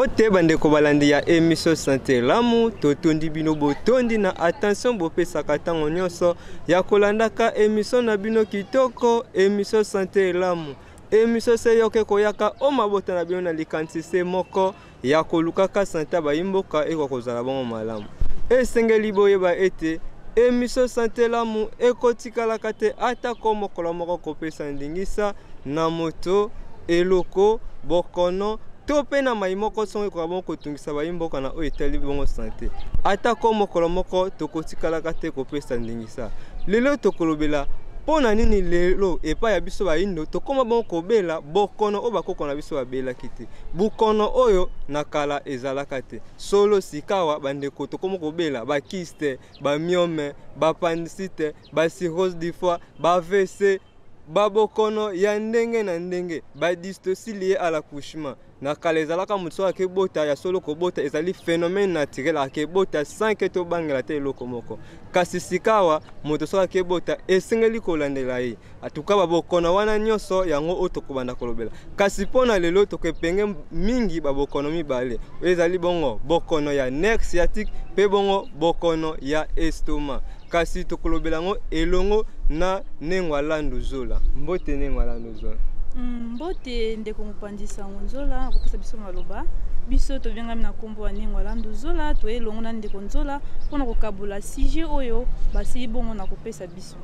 Mbote bandeko balandi ya émission santé lamu totondi bino botondi na attention bopesaka ntango nyonso ya kolandaka émission na bino kitoko émission santé lamu émission se yoke koyaka o mabota na bino na likanisi moko ya kolukaka santé bayimboka eko kozala bongo malamu esengeli boyeba ete émission santé lamu ekotikalaka te ata ko mokolo moko kopesa ndingisa na moto eloko bokono tope na maimoko songo kwa bongo tungisa bayimboka na oetali bongo santé ata ko mokolo moko tokotikalaka te kopesa ndingisa lelo tokolobela pona nini lelo epa ya biso bayindo tokoma bongo kobela bokono o bakoko na biso babela kiti bukono oyo nakala ezalaka te solo sikawa bandeko tokoma kobela ba kiste ba myome ba appendicite ba cirrhose du foie ba AVC ba bokono ya ndenge na ndenge ba dystocie liée à l'accouchement nakala ezalaka mutso akebota ya solo kobota ezali phénomène naturel akebota sans que to bangela te eloko moko kasi sikawa moto so akebota esengeli kolandela ye atuka babokono wana nyonso yango otokobanda kolobela kasi pona lelo tokepenge mingi babokono mibale ezali bongo bokono ya nerf sciatique pe bongo bokono ya estomac kasi tokolobela ngo elongo na nengwa landu zola mbote nengwa landu zola mbote ndeko mupandisa nzola kopesa biso maloba biso tobengami na kombo wa nengwa landu zola to elongo na ndeko nzola pona kokabula sujet oyo basi bongo na kopesa biso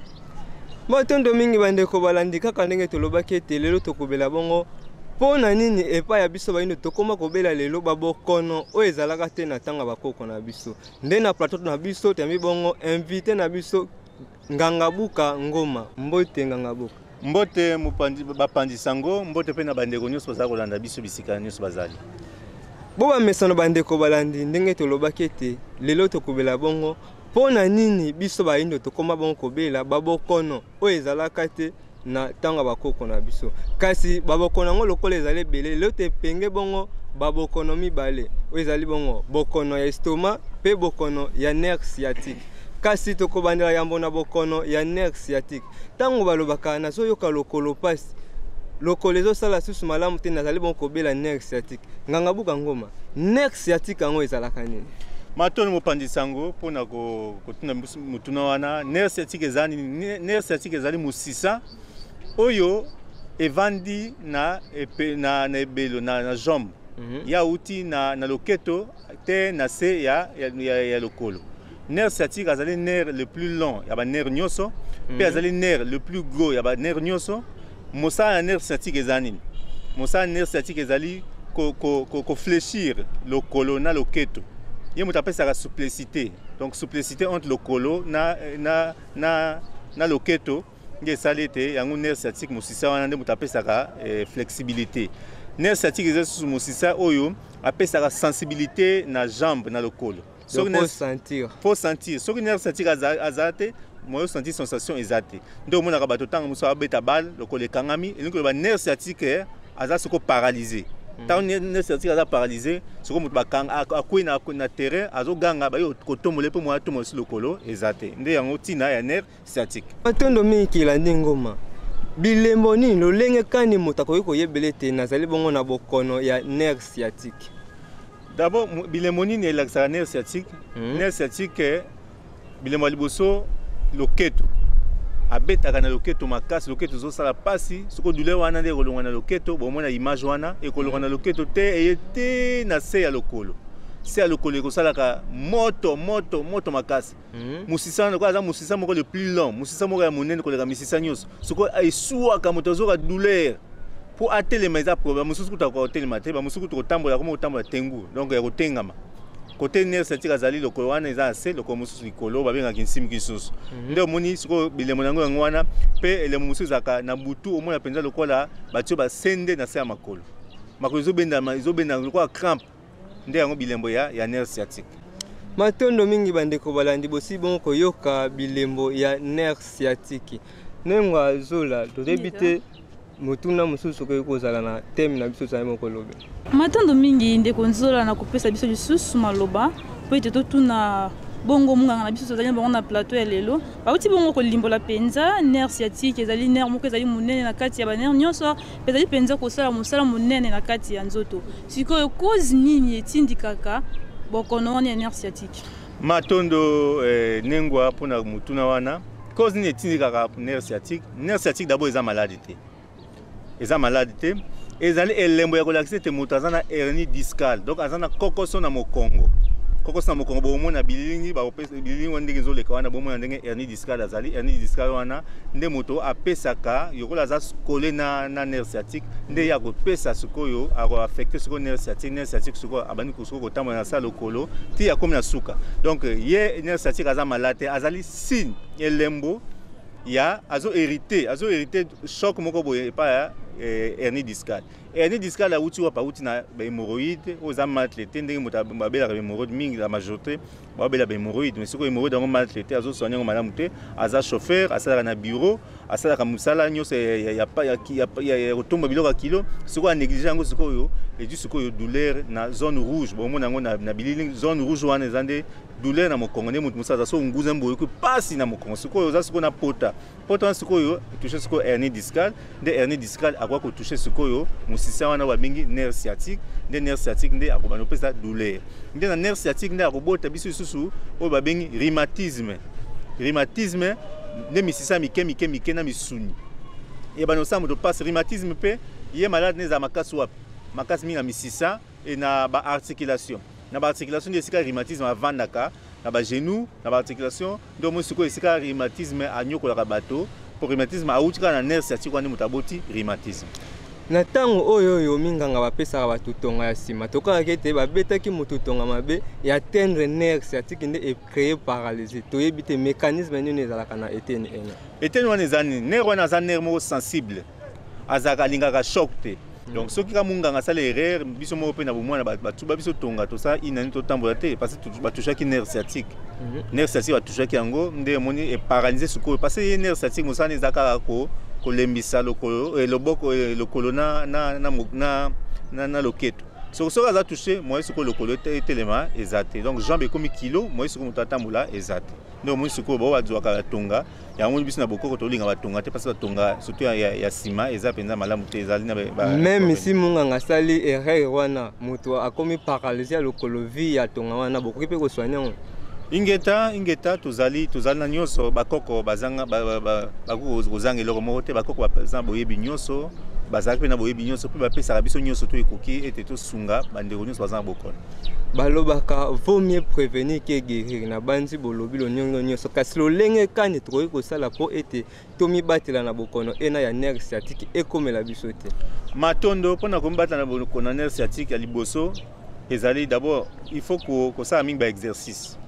matondo mingi bandeko balandi kaka ndenge tolobaki ete lelo tokobela bongo pona nini epa ya biso bayindo tokoma kobela lelo babokono oyo ezalaka te na tanga bakoko na biso nde na plateau na biso tami bongo invité na biso Ngangabuka Ngoma mbote Ngangabuka mbote bapandisango mbote pe na bandeko nyonso baza kolanda biso bisika nyonso bazali boba mesano bandeko balandi ndenge tolobaki ete lelo tokobela bongo pona nini biso bayindo tokoma bongo kobela babokono oyo ezalaka te na tanga bakoko na biso kasi babokono ngo lokola ezali bele lelo tepenge bongo babokono mibale oyo ezali bongo bokono ya estomac pe bokono ya nerf sciatique kasi tokobandela yambo na bokono ya nerf sciatique tango balobaka nazoyoka lokolo pasi lokolo ezosala susu malamu te nazali bongo kobela nerf sciatique Ngangabuka Ngoma nerf sciatique yango ezalaka nini matoni mopandisango mpona kotuna mutuna wana nerf sciatique ezali musisa oyo evandi na ebelo na jambe ya uti na loketo te na se ya lokolo nerf sciatique azali nerf le plus long ya ba nerf nyonso pe azali nerf le plus gros ya ba nerf nyonso mosala ya nerf sciatique ezali mosala nerf sciatique ezali ko fléchir lokolo na loketo ye moto apesaka souplicité donc souplicité entre lokolo na loketo nge esali ete yango nerf sciatique mosisa wana nde moto apesaka flexibilité nerf sciatique ezali susu mosisa oyo apesaka sensibilité na jambe na lokolo faut sentir soki nerf sciatique azala te moyo sentir sensation eza te nde omonaka bato ntango mosusu abeta bale lokolo ekangami elingi koloba nerf sciatique aza soko paralysé ntango nerf sciatique aza paralysé soko moto akwei na terrain azoganga bayo kotombola mpo moya tombola si lokolo eza te nde yango ntina ya nerf sciatique matondo mingi kilandi Ngoma bilembo nini lolenge kani moto akoki koyebela ete nazali bongo na bokono ya nerf sciatique d'abord bilembo nini elakisaka nerf sciatique nerf sciatique bilembo ya liboso loketo abetaka na loketo makasi loketo ezosala pasi soko douleur wana nde ekolongwa na loketo bomona image wana ekolongwa na loketo te eye te na se ya lokolo se ya lokolo ekosalaka moto makasi musisa wana aza musisa moko le plus long musisa moko ya monene koleka misisa nyonso soko esuwaka moto azoka douleur po atelema eza problème mosusu kuta kotelema te bamosusu tokotambola komo kotambola tengu donc ya kotengama kote nerf sciatique azali lokolo wana eza ase lokolo mosusu likolo babengaka nsimi kisusu nde omoni sikoyo bilemo yango wana mpe elemo mosusu ezalaka na butu omona mpenza lokola batio basende na se ya makolo ezobenda lokola crampe nde yango bilembo ya nerf sciatique matondo mingi bandeko balandi bosi bongo koyoka bilembo ya nerf sciatique nengwa zola toyebi te motuna mosusu koki kozala na teme na biso tozali moko lobe matondo mingi ndeko nzola na kopesa biso lisusu maloba po ete totuna bongo munganga na biso tozali bongo na plateau ya lelo bauti bongo kolimbola penza nerf sciatique ezali nerf moko ezali monene na kati ya ba nerf nyonso ezali penza kosala mosala monene na kati ya nzoto sikoyo cause nini etindikaka bokono wana ya nerf sciatique matondo nengwa pona mutuna wana cause nini etindikaka nerf sciatique d'abord eza maladie te ezali elembo ya kolakisa te moto aza na hernie discale donc aza na kokoso na mokongo bomona bilingi bilingi wana ndenge ezoleka wana bomona ndenge hernie discale azali hernie discale wana nde moto apesaka yokola aza kole na nerf sciatique nde ya kopesa sikoyo akoaffecte sikoyo nerf sciatique sikoyo abandi sikoyo kotambola na sa lokolo ti akomi na suka donc ye nerf sciatique aza malade azali signe elembo ya azo hérité choc moko boye epa ya hernie discale awuti wapa awuti na hémorroïde oza mal traité ndenge moto babelaka hémorroïde mingi la majorité babela hémorroïde mais sikoyo hémorroïde yango mal traité azo soigner yango malamu te aza chauffeur asalaka na bureau asalaka mosala nyonso ya kotomba biloko ya kilo sikoyo anéglige yango sikoyo edu sikoyo douleur na zone rouge bomona yango na bilili zone rouge wana eza nde douleur na mokongo nde moto mosala so nguza mboyo ko pasi na mokongo sikoyo oza sikoyo na pota wana sikoyo touche sikoyo hernie discale nde hernie discale akwa ko touche sikoyo musisa wana babengi nerf sciatique nde nerf sciatique nde akobana opesa douleur nde na nerf sciatique nde akobota biso lisusu oyo babengi rhumatisme nde misisa mike na misuni ebana osala moto passe rhumatisme mpe ye malade nde eza makasi wapi makasi mingi na misisa e na baarticulation nde esika rhumatisme avandaka na bagenou na baarticulation nde omoi sikoyo esika rhumatisme anyokolaka bato po rhumatisme awuti kaka na nerf sciatique wana nde moto aboti rhumatisme na ntango oyo minganga bapesaka bato tonga ya nsima tokakaki ete babetaki moto tonga mabe ya atteindre nerf sciatique nde ecrée paralysie toyebi te mécanisme nini ezalaka na eteni eteni wana eza nini nerf wana aza nerf moko sensible azalaka alingaka choc te donc soki ka munganga asala erreur biso moko mpe na bomwana batuba biso tonga tosala inani totambola te parce que batouchaki nerf sciatique batouchaki yango nde emoni eparalyse sikoyo parce que ye nerf sciatique mosala eza kaka kolembisa lokolo na loketo soki aza touché moye sikoyo lokolo etelema eza te donc jambe ekomi kilo moye sikoyo moto atambola eza te nde omoni sikoyo bao bazwaka batonga yango biso na bokoko tolinga batonga te parce batonga surtout ya nsima eza mpenza malamu te ezali na même si munganga asali erreur wana moto akomi paralysie ya lokolo vi ya tonga wana bokoki mpe kosoigne yango ingeta tozali na nyonso bakoko bazanga kozanga eloko moko te bakoko baza boyebi nyonso bazalaki mpe na boyebi nyonso mpe bapesaka biso nyonso to ekoki ete tosunga bandeko nyonso bazanga bokono balobaka vaut mieux prévenir que guérir na bandi bolobi loniongo nyonso kasi lolenge kani tokoki kosala mpo ete tomibatela na bokono ena ya nerf sciatique ekomela biso te matondo mpona komibatela na bokono ya nerf sciatique ya liboso ezali d'abord il faut kosala mingi baexercice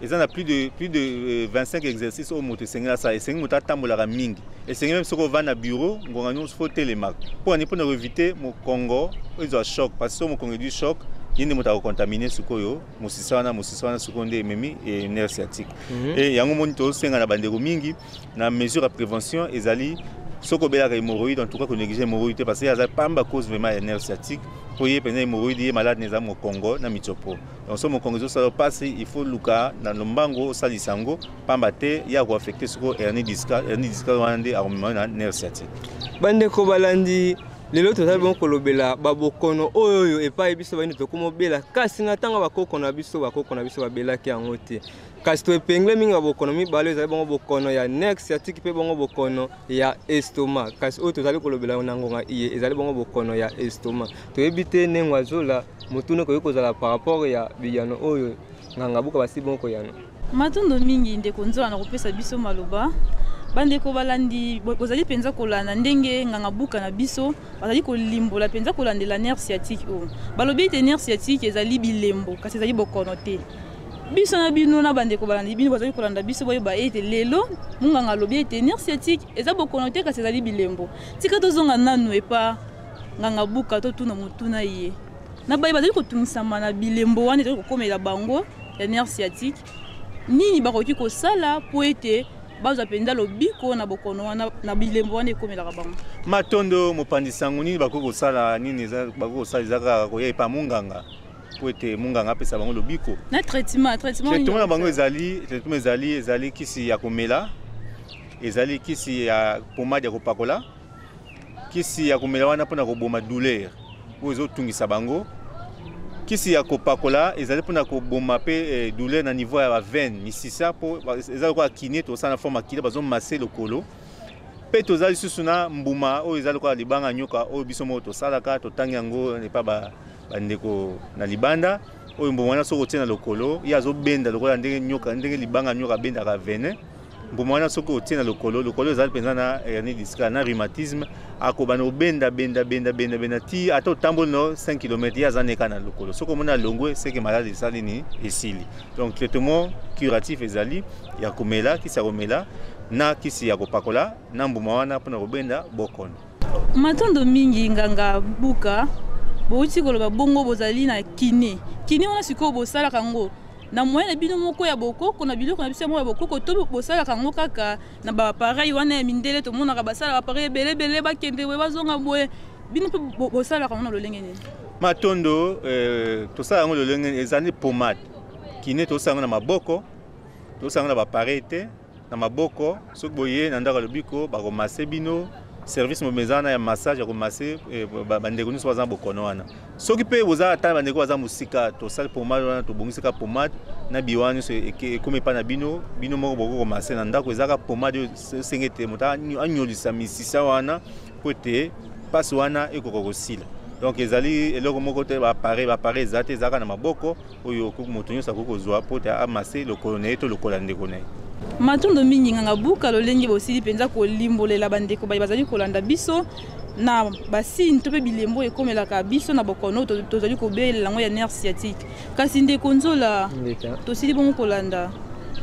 eza na plus de 25 exercices au moto esengeli asala esengi moto atambolaka mingi esengi même soki ovanda na bureau ngonga nyonso fo telemaka mpona koevite mokongo ezwa choc parce que so mokongo edu choc ye nde moto akocontamine sikoyo mosisa wana sikoyo nde ememi nerf sciatique e yango moni tosenga na bandeko mingi na mesure ya prévention ezali soki obelaka hémorroïde en tout cas konéglige hémorroïde te parce que aza pamba cause vraiment ya nerf sciatique po ye mpenza hémorroïde ye malade neza mokongo na mitsopo donc so mokongo ezosala pasi il faut luka na lombango osalisa yango pamba te ye akoaffecte sikoyo hernie discale wana nde akomema na nerf sciatique bandeko balandi lelo tozali bongo kolobela babokono oyo epai biso bani tokomobela kasi na ntango bakoko na biso babelaki yango te kasi toepengle mingi babokono mibale ezali bongo bokono ya nerf sciatique mpe bongo bokono ya estomac kasi oyo tozali kolobela na ngonga iye ezali bongo bokono ya estomac toyebi te ndenge azola motuna koki kozala par rapport ya biyano oyo nganga buka basi bongo koyano matondo mingi ndeko nzola na kopesa biso maloba bandeko balandi bozali penza kolanda ndenge nganga buka na biso bazali kolimbola penza kolandela nerf sciatique o balobi te nerf sciatique ezali bilembo kasi ezali bokono te biso na bino na bandeko balandi bino bazali kolanda biso boyeba ete lelo munganga lobi ete nerf sciatique eza bokono te kasi ezali bilembo tika tozonga nanu epa nganga buka totuna motuna ye na baye bazali kotumisama na bilembo wana ezali kokomela bango ya nerf sciatique nini bakoki kosala po ete baza penda lobiko na bokono wana na bilembo wana ekomelaka bango matondo mopandisango nini bakoko sala nini eza bakoko sala ezaka koya epa munganga po ete munganga apesa bango lobiko. Na traitement na bango ezali kisi ya komela, ezali kisi ya pomade ya kopakola, kisi ya komela wana mpona koboma douleur oyo ezotungisa bango, kisi ya kopakola ezali mpona koboma pe douleur na niveau ya bavene misisa po eza lokola kiné tosala na forme ya kiné bazomase lokolo. Pe tozali lisusu na mbuma oyo ezali lokola libanga nyoka oyo biso moko tosalaka totangi yango epa bandeko na libanda oyo mbuma wana soki otie na lokolo ye azobenda lokola ndenge libanga nyoka abendaka vene. Mbuma wana soki otie na lokolo ezali mpenza na hernie discale na rhumatisme akobana obenda ti ata otamboli no 5 km ye aza neka na lokolo soki omona longwe seke malade esali ni esili. Donc traitement curatif ezali ya komela, kisi ya komela na kisi ya kopakola na mbuma wana mpona kobenda bokono. Matondo mingi nganga buka bouti koloba bongo bozali na kiné wana sikoyo bosalaka ngo na moyen na bino moko ya bokoko na biloko na biso moko ya bokoko to bosalaka ngo kaka na bapareil wana ya mindele tomonaka basalaka bapareil ebele bakende we bazonga boye bino mpe bosalaka ngo na lolenge nini? Matondo tosalaka ngo lolenge ezali pomade kiné tosalaka na maboko tosalaka na bapareil te na maboko soki boye na ndako lobiko bakomase bino service momezana ya massage ya komase bandeko nyonso baza bokono wana. Soki mpe boza ata bandeko baza mosika tosali pomade wana tobongisaka pomade na biwa nyonso ekomi epa na bino moko boko komase na ndako ezaka pomade oyo osenge ete moto anyolisa misisa wana po ete mpasi wana ekoka kosila. Donc ezali eloko moko te bapareil eza te ezalaka na maboko oyo moto nyonso akoki kozwa po ete amase lokolo na ye to lokola ndeko na ye. Matondo mingi nganga buka lolenge bosili penza kolimbolela bandeko bazali kolanda biso na basine to pe bilembo ekomelaka biso na bokono tozali kobelela ngo ya nerf sciatique kasi ndeko nzola tosili bongo kolanda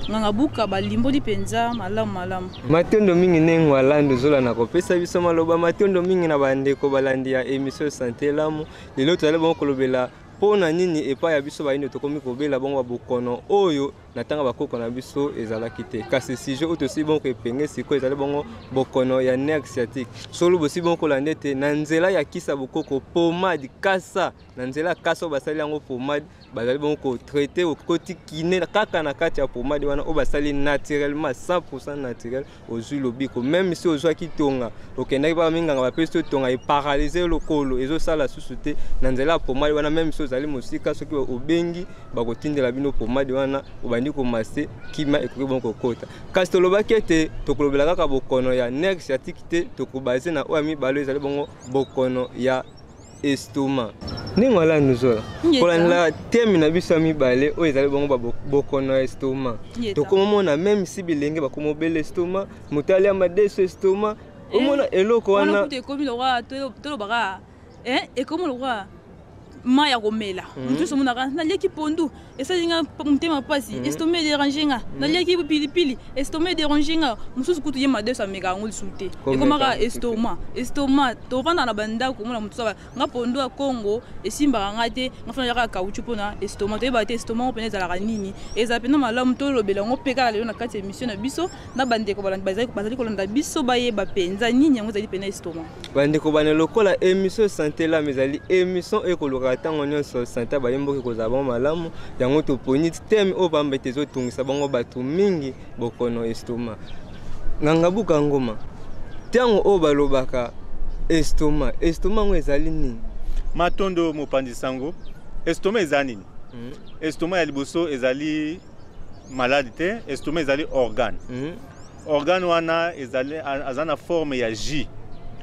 nganga buka balimboli penza malamu. Matondo mingi nengo alando zola na kopesa biso maloba matondo mingi na bandeko balandi ya émission Santé Lamu lelo tozali bongo kolobela pona nini epa ya biso baino tokomi kobela bongo bokono oyo natanga bakoko na biso ezalaki te kasi sujet oyo tosi bongo epenge siko ezali bongo bokono ya nerf sciatique solo bosi bongo kolanda ete na nzela ya kisa bokoko pomade kasa na nzela kasa oyo basali yango pomade bazali bongo kotraite okoti kiné kaka na kati ya pomade wana oyo basali naturellement 100% naturel ozwi lobiko même si ozwaki tonga okendaki baka minganga bapesi tonga eparalyse lokolo ezosala susu te na nzela ya pomade wana même si ozali mosika soki obengi bakotindela bino pomade wana obandi komase kima ekoki bongo kokota kasi tolobaki ete tokolobela kaka bokono ya nerf sciatique te tokobase na oyo ya mibalo ezali bongo bokono ya estomac ndenge wala nuzola kolandela teme na biso ya mibale oyo ezali bongo bokono ya estomac tokomomona même si bilenge bakomobela estomac moto ali ya madeso estomac omona eloko wana ekomi lokwa ma ya komela mutu so monaka naliaki pondu esalinga mutema pasi estomac déranger nga naliaki pilipili estomac déranger nga mususu kutu ye madeso ameka yango lisusu te ekomaka estomac tovanda na bandako komona mutu saba nga pondu ya Congo esimbaka nga te nga fana yaka kauchu mpona estomac toyeba te estomac mpena ezalaka nini eza pena malamu tolobela yango mpe kaka lelo na kati ya émission na biso na bandeko bazali kolanda biso bayeba mpenza nini yango ezali pena estomac bandeko bana lokola émission Santé Lamu ezali émission ekoloka ntango nyonso santé bayemboki kozala bango malamu yango toponi teme oyo bambete ezotungisa bango bato mingi bokono estomac nganga buka ngoma ntango oyo balobaka estomac ngo ezali nini? Matondo mopanzi sango estomac eza nini? Estomac ya liboso ezali malade te, estomac ezali organe. Organe wana ezali aza na forme ya J.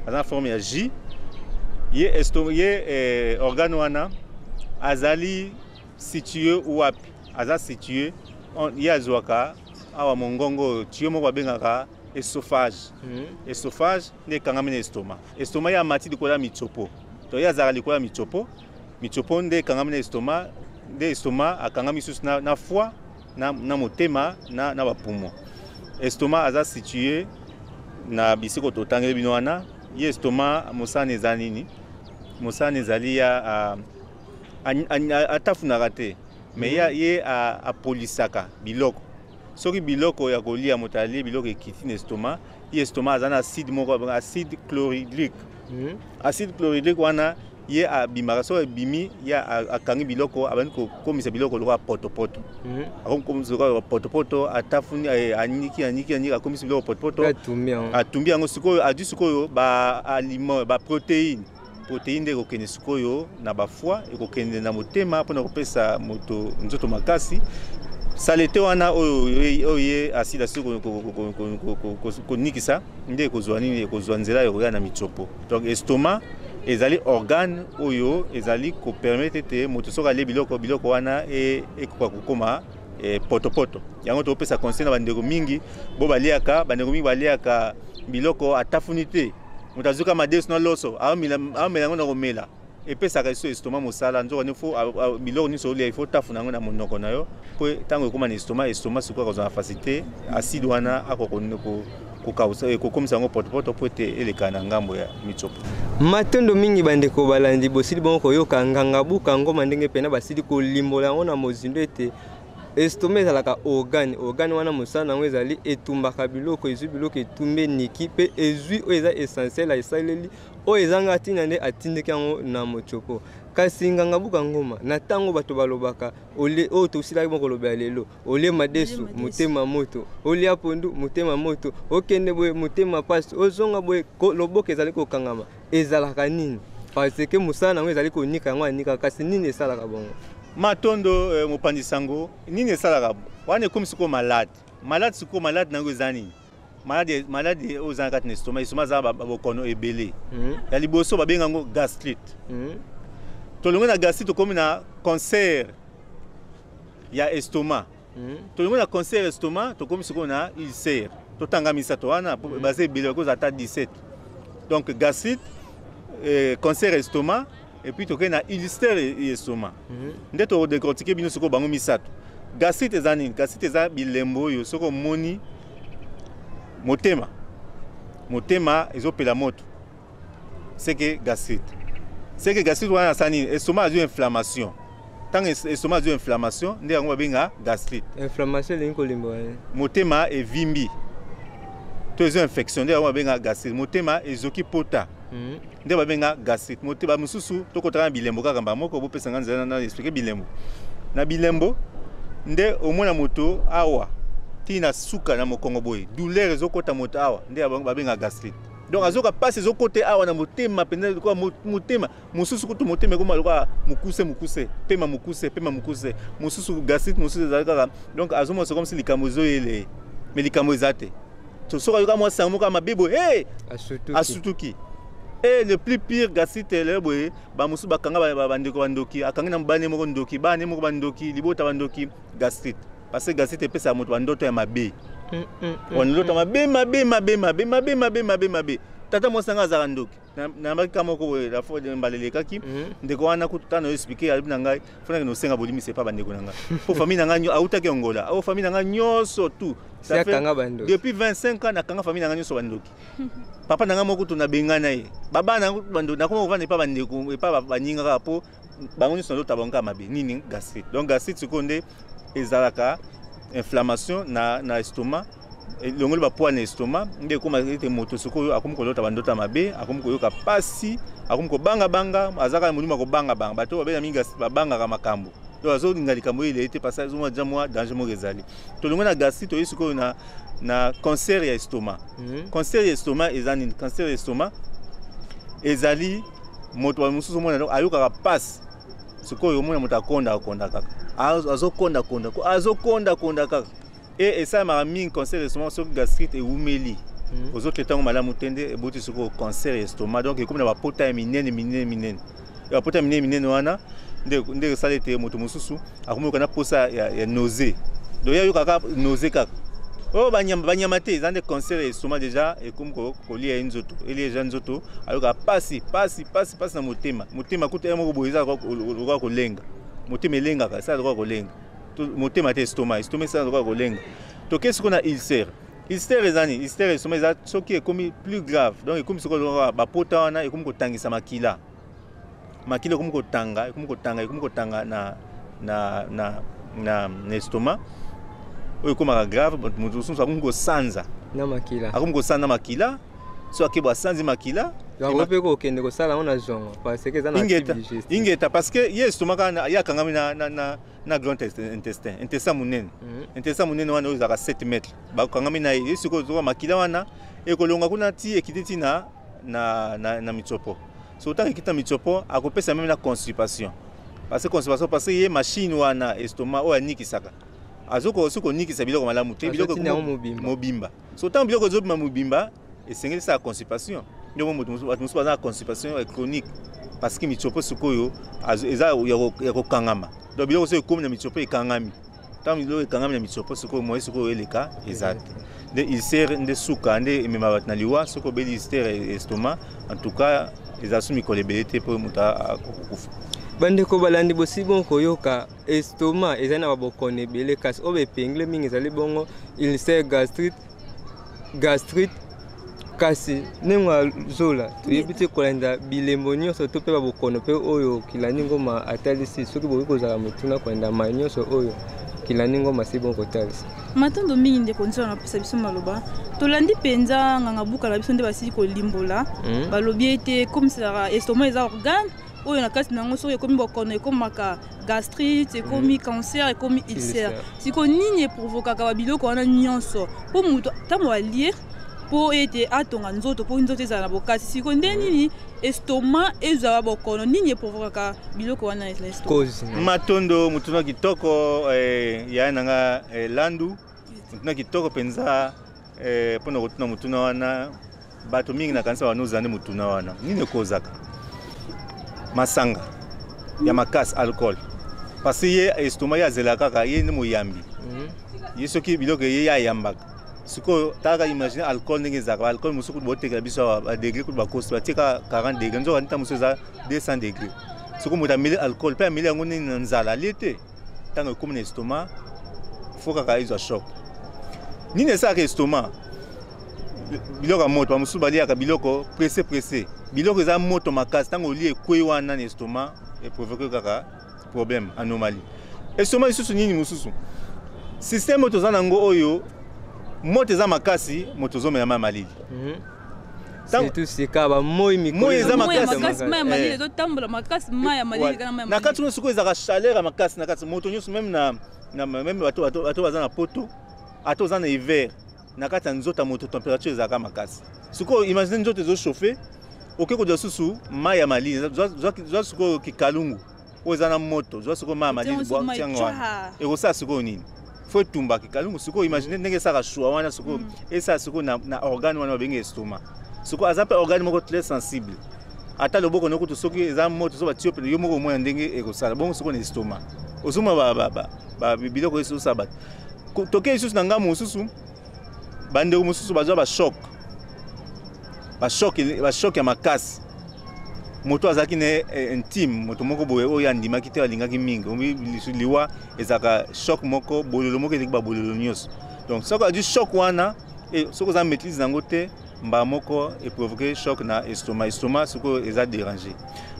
Aza na forme ya J. Ye organe wana azali situé wapi? Aza situé ye azwaka awa mongongo tuyau moko babengaka esophage. Esophage nde ekangami na estomac. Estomac ye amati likolo ya mitsopo. To ye azalaka likolo ya mitsopo. Mitsopo nde ekangami na estomac. Nde estomac akangami susu na foie na motema na bapumo. Estomac aza situé na bisiko totangeli bino wana. Ye estomac mosane eza nini? Mosane ezali ya atafunaka te me ye apolisaka biloko soki biloko ya kolia moto alie biloko ekiti na estomac ye estomac aza na acide moko acide chlorhydrique. Acide chlorhydrique wana ye abimaka so bimi ya akangi biloko abandi ko komisa biloko lokwa poto akomisa lokwa poto atafuni aniki akomisa biloko poto atumbi yango sikoyo adi sikoyo ba aliment ba protéine nde kokende sikoyo na ba foie ekokende na motema mpona kopesa moto nzoto makasi salete wana oyo ye asida siko konikisa nde kozwa nini ekozwa nzela yokoya na mitsopo. Donc estomac ezali organe oyo ezali ko permettre te moto soka le biloko wana ekoka kokoma poto yango topesa conseil na bandeko mingi bo baliaka bandeko mingi baliaka biloko atafuni te moto azuka madeso na loso amela yango na komela epesaka so estomac mosala nzoka ne fo biloko nyonso olia ifo tafuna yango na monoko na yo po ntango ekoma na estomac sikoyo akozwa na facilité acide wana kokomisa yango poto po ete eleka na ngambo ya mitsopo. Matondo mingi bandeko balandi bosili bongo koyoka nganga buka ngoma ndenge pena basili kolimbola yango na mozindo ete estomac ezalaka organe wana mosala nango ezali etumbaka biloko ezwi biloko etumbe niki mpe ezwi oyo eza essentiel esaleli oyo ezanga atina nde atindeki yango na motsopo. Kasi nganga buka ngoma na ntango bato balobaka oyo tosilaki moko kolobela lelo olie madesu motema moto olia pondu motema moto okende boye motema pasi ozonga boye loboko ezali kokangama ezalaka nini parce que mosala nango ezali konika yango anika kasi nini esalaka bongo. Matondo mopanzi sango nini esalaka wana ekomi sikoyo malade sikoyo malade nango eza nini malade oyo ezala kati na estomac ezala bokono ebele ya liboso babenga yango gastrite tolongo na gastrite tokomi na cancer ya estomac tolongo na cancer ya estomac tokomi sikoyo na ulcère totanga misato wana baza ebele koza ata 17 donc gastrite cancer ya estomac et puis toke na ulcère ya estomac nde tokodécortiquer bino sikoyo bango misato. Gastrite eza nini? Gastrite eza bilembo oyo soko moni motema ezopela moto c'est que gastrite wana asa nini? Estomac azwi inflammation ntango estomac azwi inflammation nde yango babenga gastrite. Inflammation elingi kolimba motema evimbi to ezwi infection nde yango babenga gastrite. Motema ezoki pota nde babenga gastrite. Motema mosusu tokotaka na bilembo kaka mbamoko bopesanga nzela na expliquer bilembo na bilembo nde omona moto awa tina suka na mokongo boye douleur ezokota moto awa nde babenga gastrite. Donc azoka passe ezokote awa na motema penda kwa motema mosusu kutu motema ekoma lokwa mukuse pema mukuse mosusu gastrite mosusu ezalaka donc azoma c'est comme si likambo ezoyele mais likambo ezate to soka yoka mwa sango kama bebo asutuki. Et le plus pire gastrite le boye ba musu bakanga bandeko bandoki akangi na mbane moko ndoki bane moko bandoki libota bandoki gastrite parce que gastrite epesa moto bandoto ya mabe bandoto mabe tata mosanga azaka ndoki na mbaki moko la fois de mbalelekaki ndeko wana kutana expliquer ali na ngai fona no senga bolimi c'est pas bandeko na ngai po famille na ngai autaki ongola au famille na ngai nyoso tout ça fait depuis 25 ans na kanga famille na ngai nyoso bandoki papa na ngai moko tuna bengana ye baba na bandoki na ko vana pa bandeko e pa baninga ka po bango nyoso ndo tabanga mabe nini gastrite. Donc gastrite seconde ezalaka inflammation na estomac longolo ba poids na estomac nde koma ete moto sikoyo akomi kolota bandota mabe akomi koyoka pasi akomi kobanga azaka mulima kobanga bato babena mingi babanga makambo to azo linga likambo ile ete passage mo jamwa danger mo rezali to longo na gastrite to sikoyo na cancer ya estomac. Cancer ya estomac ezani cancer ya estomac ezali moto wa mususu mona ayoka pasi sikoyo mona moto akonda kaka azokonda kaka et ça m'a mis un cancer d'estomac sur gastrite et oumeli aux autres temps malamu tende et boti sur cancer d'estomac donc comme na pota minene ya pota minene wana nde salete moto mususu akomo kana posa ya nausée donc ya yoka nausée kaka oh banyamate zande cancer d'estomac déjà et comme kolia nzoto eli ja nzoto ayoka pasi na motema kuta mo boiza ko kolenga motema elenga ka ça ko kolenga motema te estomac ça doit kolenga to qu'est-ce qu'on a ulcère ezani ulcère estomac ça ce qui est comme plus grave donc comme ce ko ba pota wana et comme ko tangisa makila comme ko tanga na estomac oyo comme grave moto so ko sanza na makila akomi ko sanza makila so akebo sanzi makila Yakope ko kende ko sala on a zongo parce que ça na ingeta parce que estomac ya kangami na grand intestin munene. Intestin munene wana ozaka 7 mètres. Ba kangami na yesiko zo makila wana ekolonga kuna ti ekititi na mitsopo. So tant que mitsopo akopesa même na constipation. Parce que ye machine wana estomac o anikisaka. Azoko soko nikisa biloko malamu te biloko mobimba. So tant biloko zo mobimba esengeli sa constipation. Ndio mutu na constipation chronique parce que mitsopo sukoyo eza ya kangama. Donc biloko so comme na mitsopo ekangami. Tant biloko ekangami na mitsopo sukoyo moi sukoyo eleka ezate. De ulcère nde suka nde mema na liwa soko beli ulcère estomac en tout cas ezasumi kolebelete pour muta akukufa. Bandeko balandi bosibon koyoka estomac ezana babokone bele kasi obe pengle mingi zali bongo ulcère gastrite kasi nengwa zola tuyebite kolanda bilembo nyonso to pe babokono pe oyo kilani ngoma atalisi soki boyi kozala motuna kolanda mai nyonso oyo kilani ngoma sibon kotalisa matondo mingi nde konzola na pesa biso maloba tolandi penza nganga buka na biso nde basili kolimbola balobi ete comme ça estomac eza organe oyo na kasi nango soki ekomi bokono ekomaka gastrite ekomi cancer ekomi ulcère siko nini eprovokaka babiloko wana nyonso po moto ntango alie po ete atonga nzoto po nzoto ezala na bokasi siko nde nini estomac ezala bokono nini eprovokaka biloko wana na estomac matondo mutuna kitoko ya nanga landu mutuna kitoko penza pona kotuna mutuna wana bato mingi na kanisa wanozande mutuna wana nini ekozaka masanga ya makasi alcool parce que ye estomac ya zela kaka ye ne moyambi ye soki biloko ye ya yambaka siko taka imagine alcool ndenge zaka alcool musuku boteka biso ba degré ku ba kosi batika 40 degré nzo kanita muso za 200 degré siko muta mili alcool pe mili yango ni nzala lete tanga comme na estomac foka ka izo shock nini saka estomac biloko moto ba musu bali aka biloko pressé biloko za moto makasi tango li ekwe wana na estomac et provoquer kaka problème anomalie estomac isusu nini mususu système moto za nango oyo moto za makasi moto zo mema malili c'est tout ce kaba moi za makasi maya malili zo tambola makasi maya malili kana maya na kati no suko za chaleur makasi na kati moto nyusu même na même bato baza na poto ato za na hiver na kati nzota moto température za ka makasi suko imagine nzoto zo chauffer okeko de susu maya malili zo suko kikalungu ozana moto zo suko maya malili bwa tiangwa e rosa suko nini faut tumba kikalungu suko imagine ndenge saka choix wana suko esa suko na organe wana bengi estomac suko azape organe moko très sensible ata loboko nokutu soki eza moto so batio pe yo moko moya ndenge ekosala bongo suko na estomac osuma ba biloko eso sabat toke isusu na ngamu susu bande mususu bazwa ba shock ya makasi moto azaki ne intime moto moko boye oyo andimaki te alingaki mingi liwa ezaka shock moko bololo moko ezaki ba bololo nyonso donc soko adi shock wana et soko za maîtrise nango te mba moko et provoquer choc na estomac soko eza déranger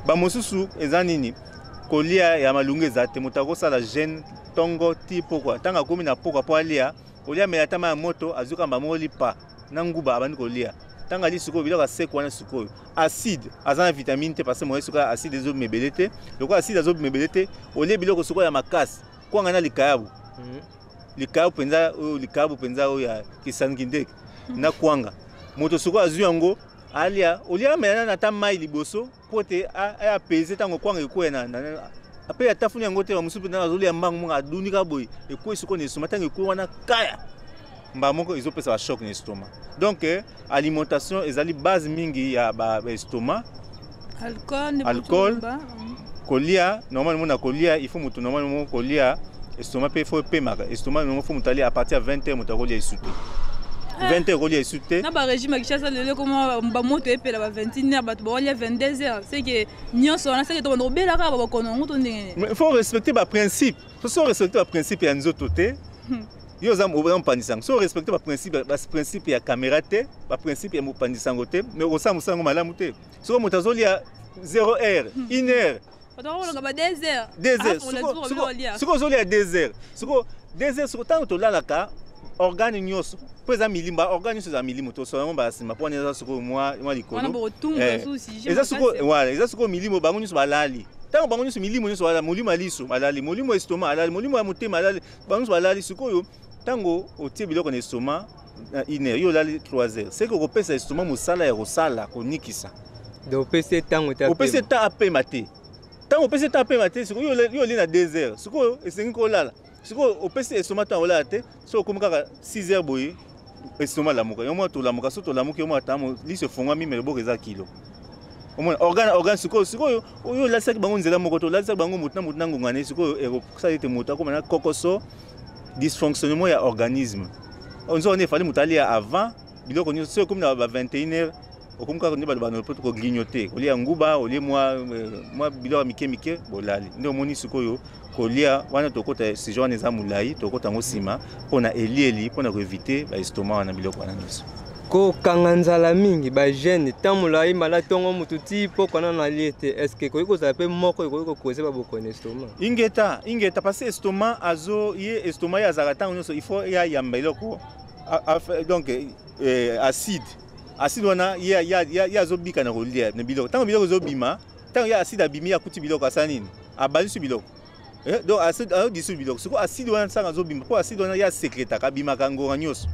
ba mosusu eza nini kolia ya malungu eza te moto akosala gêne tongo ti pokwa tanga komi na pokwa po alia kolia me atama ya moto azuka mba moko lipa na nguba abandi kolia tanga li sikoyo biloko aseko wana sikoyo acide azana vitamine te parce que moi sikoyo acide ezo mebele te loko acide azo mebele te olie biloko sikoyo ya makasi kwanga na likayabu likayabu penza oyo ya kisangindeke na kwanga moto sikoyo azu yango alia olia me na ta mai liboso pote aya pese tango kwanga ekoya na ape atafuni yango te bamusupu na azolia mbangu munga adunika boy ekoyi sikoyo na esoma tango ekoyi wana kaya mba moko ezopesa ba choc na estomac donc alimentation ezali base mingi ya ba estomac alcool kolia normalement na kolia il faut mutu normalement kolia estomac pe faut pemaka estomac normalement faut mutali à partir de 20h mutu kolia isute 20h kolia isute na ba régime kishasa lele comme mba moto epela ba 21h ba kolia 22h c'est que nyonso na c'est que to bela ka ba kono ngoto ndenge il faut respecter ba principe faut respecter ba principe ya nzoto te yo zam obram pandisango so respecter ba principe ya caméra te ba principe ya mopandisango te mais osa musango malamu te so motazolia 0h 1h otoka ba 2h siko zolia 2h siko 2h siko tanto to lalaka organe nyonso po eza milimo organe nyonso eza milimo tosala ba sima po eza siko mwa likolo eza siko milimo bango nyonso balali tango bango nyonso milimo nyonso balali molimo aliso balali molimo estomac balali molimo ya motema balali bango nyonso balali sikoyo tango otie biloko na estomac une heure yo lali 3 heures c'est que kopesa estomac mosala ya kosala konikisa donc opesi tango opesi ta apema te tango opesi ta apema te sikoyo yo li na 2 heures sikoyo esengi kolala sikoyo opesi estomac tango olala te so okomi kaka 6 heures boye estomac lamuka yo mwa tolamuka so tolamuka yo mwa tamo liso fongwami mais boko eza kilo omona organe sikoyo oyo lasaki bango nzela moko to lasaki bango mutu na ngongane sikoyo ekosala ete moto akoma na kokoso dysfonctionnement ya organisme onzo on fallait mutalia avant biloko nyonso so comme na ba 21h okomi kaka ndiba ba no poto ko grignoter olia nguba olia mwa biloko mike bolali ndio moni sikoyo kolia wana tokota si journée eza mulai tokota ngo sima pona elieli pona ko éviter ba estomac wana biloko wana nyonso ko kanganzala mingi ba jeune tamula imala tongo mututi pokona na liete est-ce que ko kozala pe moko ko koze ba bokone estomac ingeta parce que estomac azo ye estomac ya zaka tango nyonso il faut ya yamba iloko donc acide wana ya zo bika na kolia na biloko tango biloko zo bima tango ya acide abimi ya kuti biloko asana nini abali su biloko donc acide a disu biloko siko acide wana sanga zo bima po acide wana ya secreta kabima kango nyonso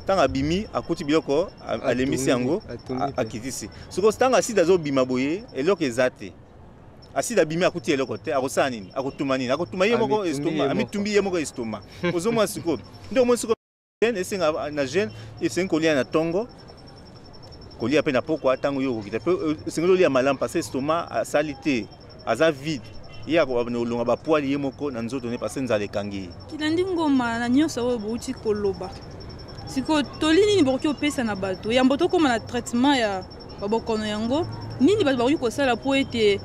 tanga abimi akuti biloko alemisi yango akitisi siko tanga acide azobima boye eloko ezate acide abimi akuti eloko te akosala nini akotuma nini akotuma ye moko estomac amitumbi ye moko estomac ozomwa siko ndio mo siko esenga na jeune esenga kolia na tongo kolia pe na pokwa tango yo kokita pe esenga lolia malamu parce estomac asali te aza vide ye akolonga bapoili ye moko na nzoto ne parce nzala ekangi kilandi ngoma na nyonso oyo bouti koloba siko toli nini bokoki opesa na bato yambo tokóma na traitement ya babokono yango nini bato bakoki kosala po ete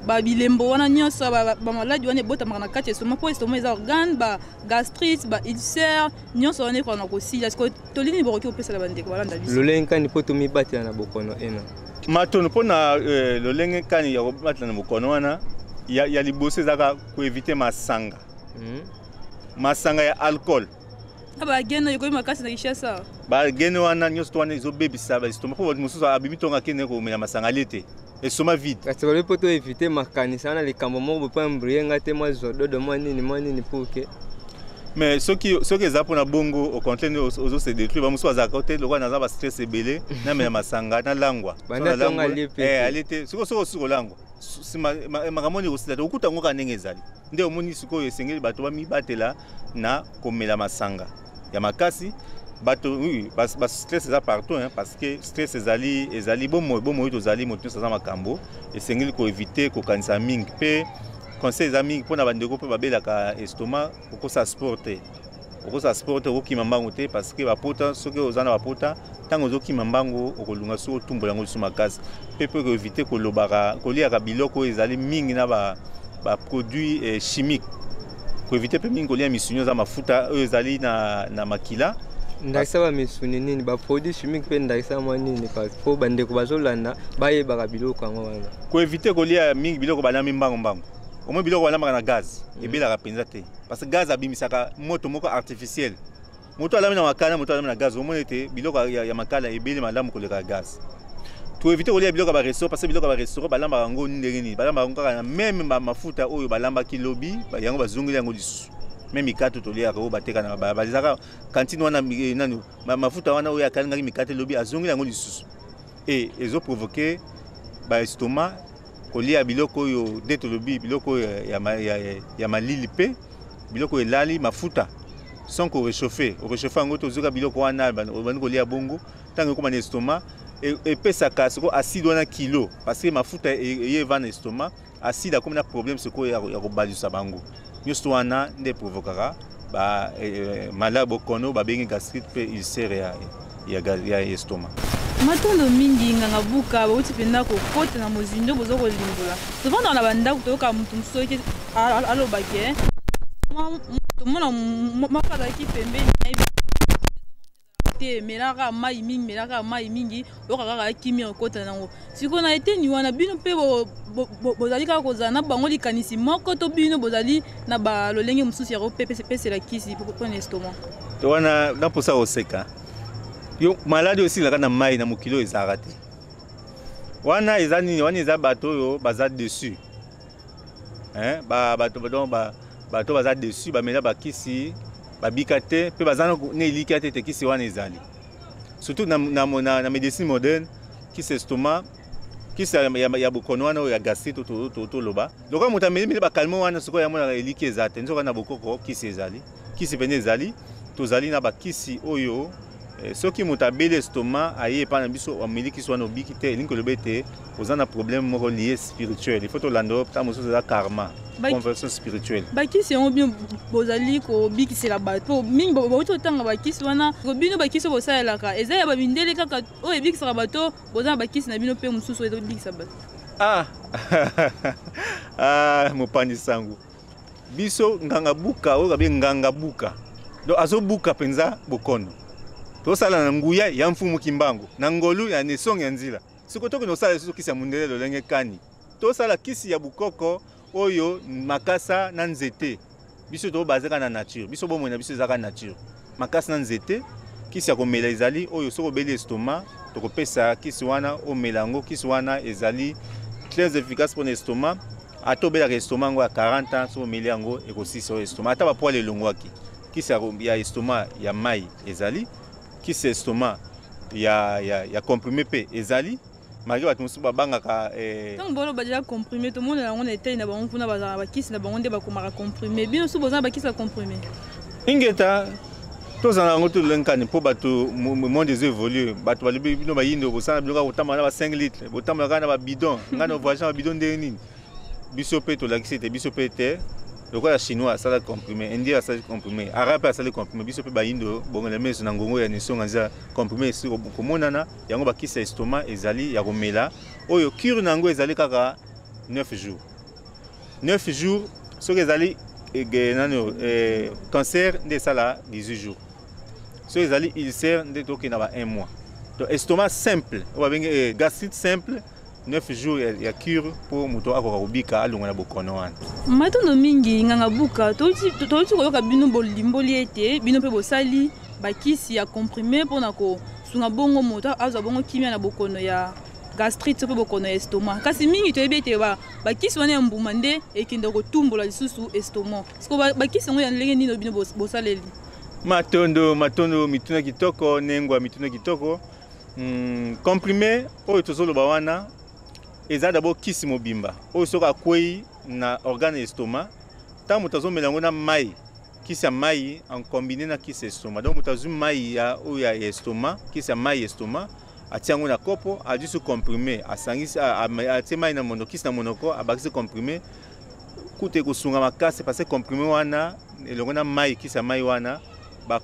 babilembo wana nyonso bamaladi wana ebotamaka na kati ya estomac po estomac eza organe bagastrite baulcère nyonso wana ekoka na kosila siko toli nini bokoki opesa na bandeko balanda biso lolenge kani po tomibatela na bokono ena matono mpona lolenge kani ya kobatela na bokono wana ya liboso ezaka koevite masanga masanga ya alcool bageno yeko makasi na Kinshasa bageno wana nyonso wana ezobebisa ba estomac po mosusu abimi tonga kende komela masanga lete estomac vide kasi bale poto éviter makanisa na likambo moko po mbrienga te mwa zododo mwa nini pour que mais soki eza mpona bongo au contraire ozo se détruire bamosusu azalaka te lokwa naza ba stress ebele na mela masanga na langwa alete sikoyo kolangwa makambo nini kosila te okuta ngo ka ndenge ezali nde omoni sikoyo esengeli bato bamibatela na komela masanga ya makasi bato ba stress eza partout parce que stress ezali bomoi tozali moto nyonso aza makambo esengeli koevite kokanisa mingi mpe conseil eza mingi mpona bandeko mpe babelaka estomac okosa sport te okokima mbango te parce que bapota soki oza na bapota ntango ozokima mbango okolunga soki otumbola yango lisusu makasi mpe mpe koevite koliaka biloko oyo ezali mingi na baproduit chimique koevite mpe mingi kolia misuni oza mafuta oyo ezali na makila ndakisa bamisuni nini baproduit chimique mpe ndakisa mwa nini po bandeko bazolanda bayebaka biloko yango wana koevite kolia mingi biloko balambi mbango omoi biloko balambaka na gaz ebelaka mpenza te parce que gaz abimisaka moto moko artificiel moto alami na makala moto alami na gaz omoni ete biloko ya makala ebele malamu koleka gaz toevite kolia biloko ya barestaurant parce que biloko ya barestaurant balambaka yango ndenge nini balambaka yango kaka na meme mafuta oyo balambaki lobi yango bazongeli yango lisusu meme mikate toliaka oyo batekana bazaka kantine wana nani mafuta wana oyo akalingaki mikate lobi azongeli yango lisusu e ezoprovoke baestomac kolia biloko oyo nde tolobi biloko oyo ya malili mpe biloko elali mafuta sans korechauffe yango tozoka biloko wana bandi kolia bongo ntango ekoma na estomac epesaka sikoyo acide wana kilo parce que mafuta eye eva na estomac acide akomi na problème sikoyo ya kobalisa bango nyonso wana nde eprovokaka maladi bokono babengi gastrite mpe ulcère ya estomac matondo mingi nganga buka bauti mpenza kokota na mozindo boza kolimbola tovandaka na bandako toyoka motu mosusu soki alobaki tomona moko azalaki pembeni te melaka mai mingi oyoka kaka kimi ekota nango sikoyo na eteni wana bino mpe bozali kaka kozala na bango likanisi moko to bino bozali na balolenge mosusu ya kopesela kisi mpona estomac wana na posa oseka yo malade aussi la kana mai na mokilo ezarate wana ezani wana eza bato yo baza dessus bato baza dessus bamela bakisi babika te pe bazana ne elika te kisi wana ezali surtout na médecine moderne kisi estomac kisi ya bokono wana ya gastrite to loba donc moto ameli ba calme wana soko ya mona eliki ezate nzoka na bokoko kisi ezali kisi pene ezali tozali na bakisi oyo soki moto abeli estomac aye pa na biso ameli kisi wana obiki te elingi koloba ete oza na problème moko lié spirituel il faut tolanda ta mosusu eza karma conversion spirituelle bakisi yango bino bozali kobikisela bato mingi bauti otanga bakisi wana bino bakisi oyo bosalelaka eza ya babindele kaka oyo ebikisaka bato boza na bakisi na bino mpe mosusu oyo ebikisa bato mopandi sango biso nganga buka oyo kabe nganga buka donc azobuka mpenza bokono tosala na nguya ya mfumu kimbango na ngolu ya nesongo ya nzila siko toki nosala lisusu kisi ya mundele lolenge kani tosala kisi ya bukoko oyo makasa na nzete biso to bazeka na nature biso bomoi na biso ezaka nature makasa na nzete kisi ya komela ezali oyo soko beli estomac tokopesa kisi wana omelango kisi wana ezali très efficace pour l'estomac atobelaka estomac ngo ya 40 ans soko meli yango ekosisa estomac ata bapoil elongwaki kisi ya estomac ya mai ezali kisi estomac ya comprimé pe ezali malgré bato mosusu babangaka ntango bolo badela comprimé tomonela yango na etai na bango kuna bazala bakisi na bango nde bakomaka comprimé bino mosusu bozala bakisi ya comprimé ingeta tozala yango tolenkani mpo bato monde ezo évolue bato balobi bino bayindo bosala biloko kotambola na ba 5 litres botambola kaka na babidon ngai na voyage na babidon ndenge nini biso mpe tolakisi ete biso mpe te lokola chinois asala comprimé indien asali comprimé arabe mpe asali comprimé biso mpe bayindo bongela meso na ngongo ya nisonga nzela comprimé esi komonana yango bakisi ya estomac ezali ya komela oyo cure na yango ezali kaka 9 jours 9 jours soki ezali cancer nde esala 18 jours soki ezali ulcère nde tokenda ba 1 mois donc estomac simple oyo babenge gastrite simple 9 jours ya cure pour moto akoka kobika alongo na bokono wana matondo mingi nganga buka toti koyoka bino bolimboli ete bino mpe bosali bakisi ya comprimé mpona kosunga bongo moto azwa bongo kimia na bokono ya gastrite mpe bokono ya estomac kasi mingi toyebi ete bakisi wana ya mbuma nde ekende kotumbola lisusu estomac siko bakisi yango ya ndenge nini bino bosaleli matondo mituna kitoko nengwa mituna kitoko comprimé oyo tozoloba wana eza d'abord kisi mobimba oyo soki akwei na organe ya estomac ntango moto azomela yango na mai kisi ya mai en combine na kisi ya estomac donc moto azwi mai oyo ya estomac kisi ya mai ya estomac atia yango na kopo azwi so comprimé asangisi atie mai na monoko kisi na monoko abakisi comprimé kuta ekosunga makasi parce comprimé wana elongo na mai kisi ya mai wana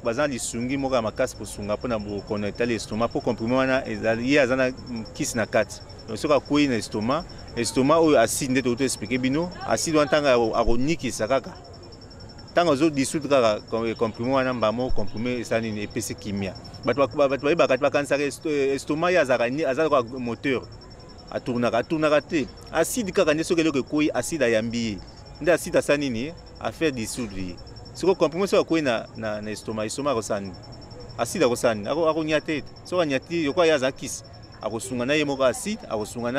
baza lisungi moko ya makasi kosunga mpona bokono etali estomac mpo comprimé wana ye aza na kisi na kati soki akwei na estomac oyo acide nde toto explike bino acide wana ntango akonikisa kaka ntango azodisoudre kaka comprimé wana mbamo comprimé esala nini epesi kimia bato bayebaka te bakanisaka estomac ye azalaka moteur atournaka te acide kaka nde soki eloko ekwei acide ayambi ye nde acide asala nini afaire disoudre ye siko comprimé soki akwei na estomac akosala nini acide akosala nini akonia te soki ania te yokoa ye aza kisi akosunga na ye moko acide akosunga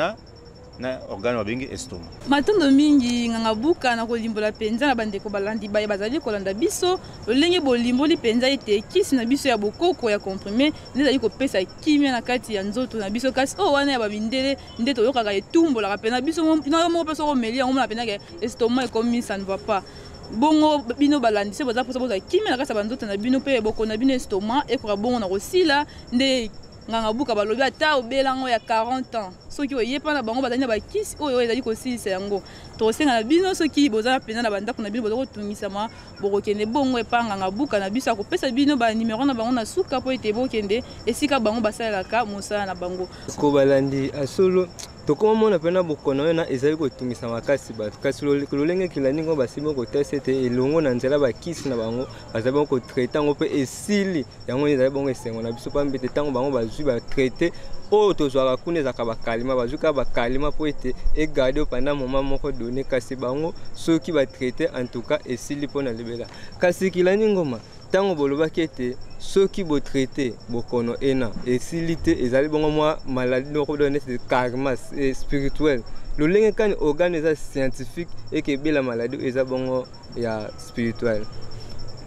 na organe babenge estomac matondo mingi nganga buka na kolimbola penza na bandeko balandi baye bazali kolanda biso lolenge bolimboli penza ete kisi na biso ya bokoko ya comprimé nde ezali kopesa kimia na kati ya nzoto na biso kasi oyo wana ya babindele nde toyokaka etumbolaka pena biso moko mpe soko omeli yango mona penaka estomac ekomi ça ne va pas bongo bino balandi se boza mposa bozwa kimia na kati ya banzoto na bino mpe bokona na bino estomac ekoka bongo na kosila nde nganga buka balobi ata obelango ya 40 ans soki oyepa na bango bazali na bakisi oyo ezali kosilisa yango tokosenga na bino soki boza pena na bandako na bino boza kotungisama bokokende bongo epa nganga buka na biso akopesa bino banimero na bango na suka mpo ete bokende esika bango basalelaka mosala na bango ko balandi asolo tokomona pena bokono oyo na ezali kotungisa makasi bato kasi lolenge kilani ngo basimo kotesa ete elongo na nzela bakisi na bango bazali bongo kotraite yango mpe esili yango ezali bongo esengo na biso pambe ete ntango bango bazwi batraite oyo tozwaka kuna ezalaka bakalima bazwi kaka bakalima mpo ete egarde pendant moment moko donné kasi bango soki batraite en tout cas esili mpo na libela kasi kilani ngoma tango bolobaki ete soki botraite bokono ena esili te ezali bongo mwa maladie noko donne c'est karma spirituel lolenge kani organe eza scientifique ekebela maladie eza bongo ya spirituel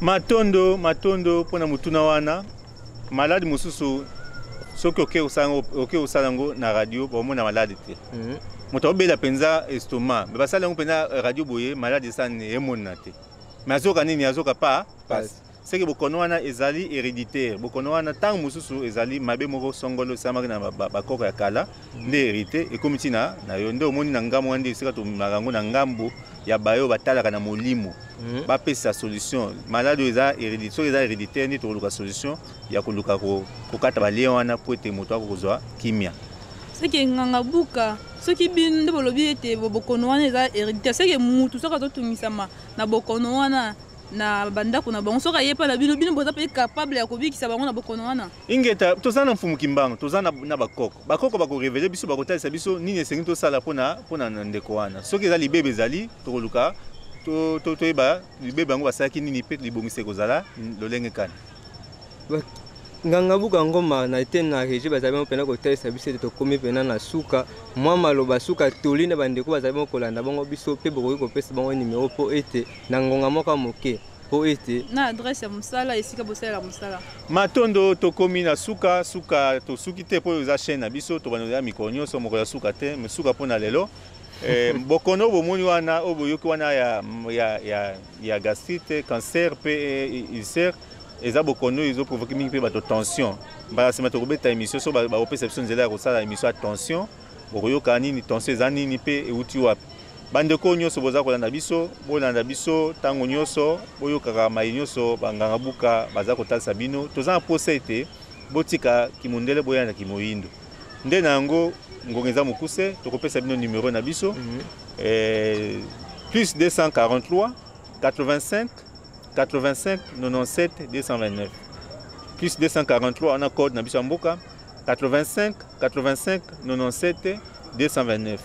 matondo mpona mutuna wana maladi mosusu soki oke osala yango na radio bomona maladi te moto obela penza estomac me basala yango penza radio boye maladi esani emona te me azoka nini azoka pa pasi seke bokono wana ezali héréditaire bokono wana ntango mosusu ezali mabe moko songolo esalamaki na bakoko ya kala nde hérité ekomi ntina na yo nde omoni na ngambo wana nde esika tomemaka yango na ngambo ya bayo batalaka na molimo bapesa solution maladi oyo eza héréditaire soki eza héréditaire nde tokoluka solution ya koluka kokata balie wana po ete moto akokozwa kimia seke nganga buka soki bino nde bolobi ete bokono wana eza héréditaire seke mutu soki azotungisama na bokono wana na bandako na bango soki ayepa na bino boza mpe capable ya kobikisa bango na bokono wana ingeta toza na mfumu kimbango toza na bakoko bakorevele biso bakotalisa biso nini esengi tosala mpona ndeko wana soki eza libebe ezali tokoluka toyeba libebe yango basalaki nini mpe libongisa ekozala lolenge kani nganga buka ngoma na ete na régie bazali mpena kotalisa biso ete tokomi mpena na suka mwa maloba suka toli na bandeko bazali kolanda bango biso mpe bokoki kopesa bango nimero mpo ete na ngonga moko moke mpo ete na adresse ya mosala esika bosalela mosala matondo tokomi na suka tosuki te mpo eza chaîne na biso tobanoya mikolo nyonso moko ya suka te me suka mpona lelo bokono bomoni wana oyo boyoki wana ya gastrite cancer mpe ulcère eza bokono ezo provoquer mingi pe bato tension ba sema to kobeta émission so ba opesa biso nzela ya kosala émission ya tension bokoyoka nini tension eza nini pe euti wapi bandeko nyonso boza kolanda biso bolanda biso tango nyonso boyokaka mai nyonso banganga buka baza kotalisa bino toza na posa ete botika kimundele boyanda kimoyindo nde na yango ngonga eza mokuse tokopesa bino numero na biso plus 243 85 97 229 plus 243 on a code na biso mboka 85 97 229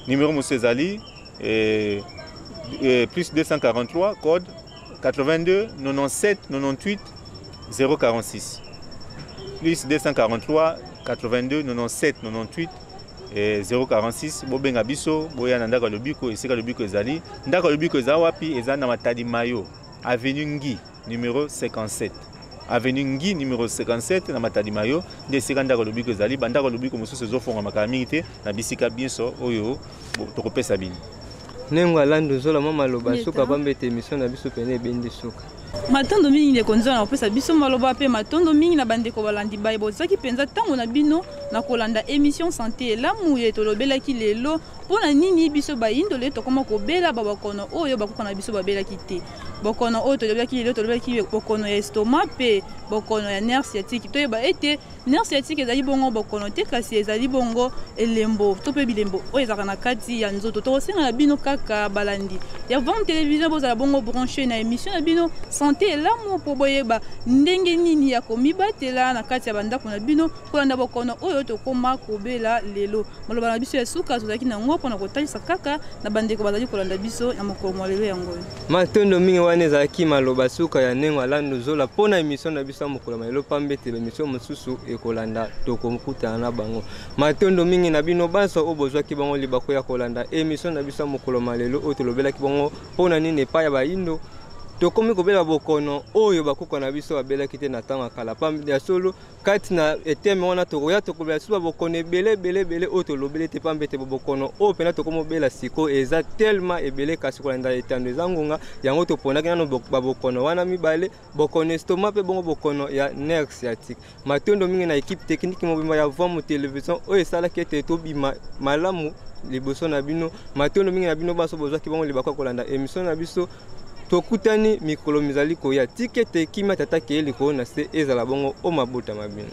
numéro monsieur ezali plus 243 code 82 97 98 046 plus 243 82 97 98 046 bobenga biso boya na ndako lobiko esika lobiko ezali ndako lobiko eza wapi eza na Matadi Mayo avenue Ngi numéro 57 avenue Ngi numéro 57 na Matadi Mayo nde esika ndako lobiko ezali bandako lobiko mosusu ezofonga makala mingi te na bisika biso oyo tokopesa bino nengo alando zola mama loba suka bambete émission na biso pene bendi suka matondo mingi ndeko nzola na kopesa biso maloba mpe matondo mingi na bandeko balandi baye bozaki mpenza ntango na bino na kolanda émission santé elamu ye tolobelaki lelo mpona nini biso bayindole tokoma kobela babokono oyo bakoka na biso babelaki te bokono oyo tolobelaki lelo tolobelaki bokono ya estomac mpe bokono ya nerf sciatique toyeba ete nerf sciatique ezali bongo bokono te kasi ezali bongo elembo to mpe bilembo oyo ezalaka na kati ya nzoto tokosenga na bino kaka balandi ya vente télévision bozala bongo branché na émission na bino santé elamu mpo boyeba ndenge nini ya komibatela na kati ya bandako na bino kolanda bokono oyo tokoma kobela lelo maloba na biso ya suka tozalaki nango mpona kotalisa kaka na bandeko bazali kolanda biso ya mokolo mwa lelo yango matondo mingi wana ezalaki maloba suka ya ndenge alando zola mpona émission na biso ya mokolo malelo pambete émission mosusu ekolanda tokokutana na bango matondo mingi na bino banso oyo bozwaki bango libako ya kolanda émission na biso ya mokolo malelo oyo tolobelaki bango mpona nini epai ya bayindo tokomi kobela bokono oyo bakoko na biso babelaki te na ntango ya kala pambe ya solo kati na eteme wana tokoya tokobela biso babokono ebele oyo tolobeli te pambe te bokono oyo mpena tokomi obela siko eza tellement ebele kasi kolanda etando eza ngonga yango toponaki nano babokono wana mibale bokono estomac mpe bongo bokono ya nerf sciatique matondo mingi na équipe technique mobimba ya voix mo télévision oyo esalaki ete tobima malamu liboso na bino matondo mingi na bino baso bozwaki bango libako ya kolanda émission na biso tokutani mikolo mizali koya tikete kimia tata keyeli ko na se ezala bongo o mabota mabino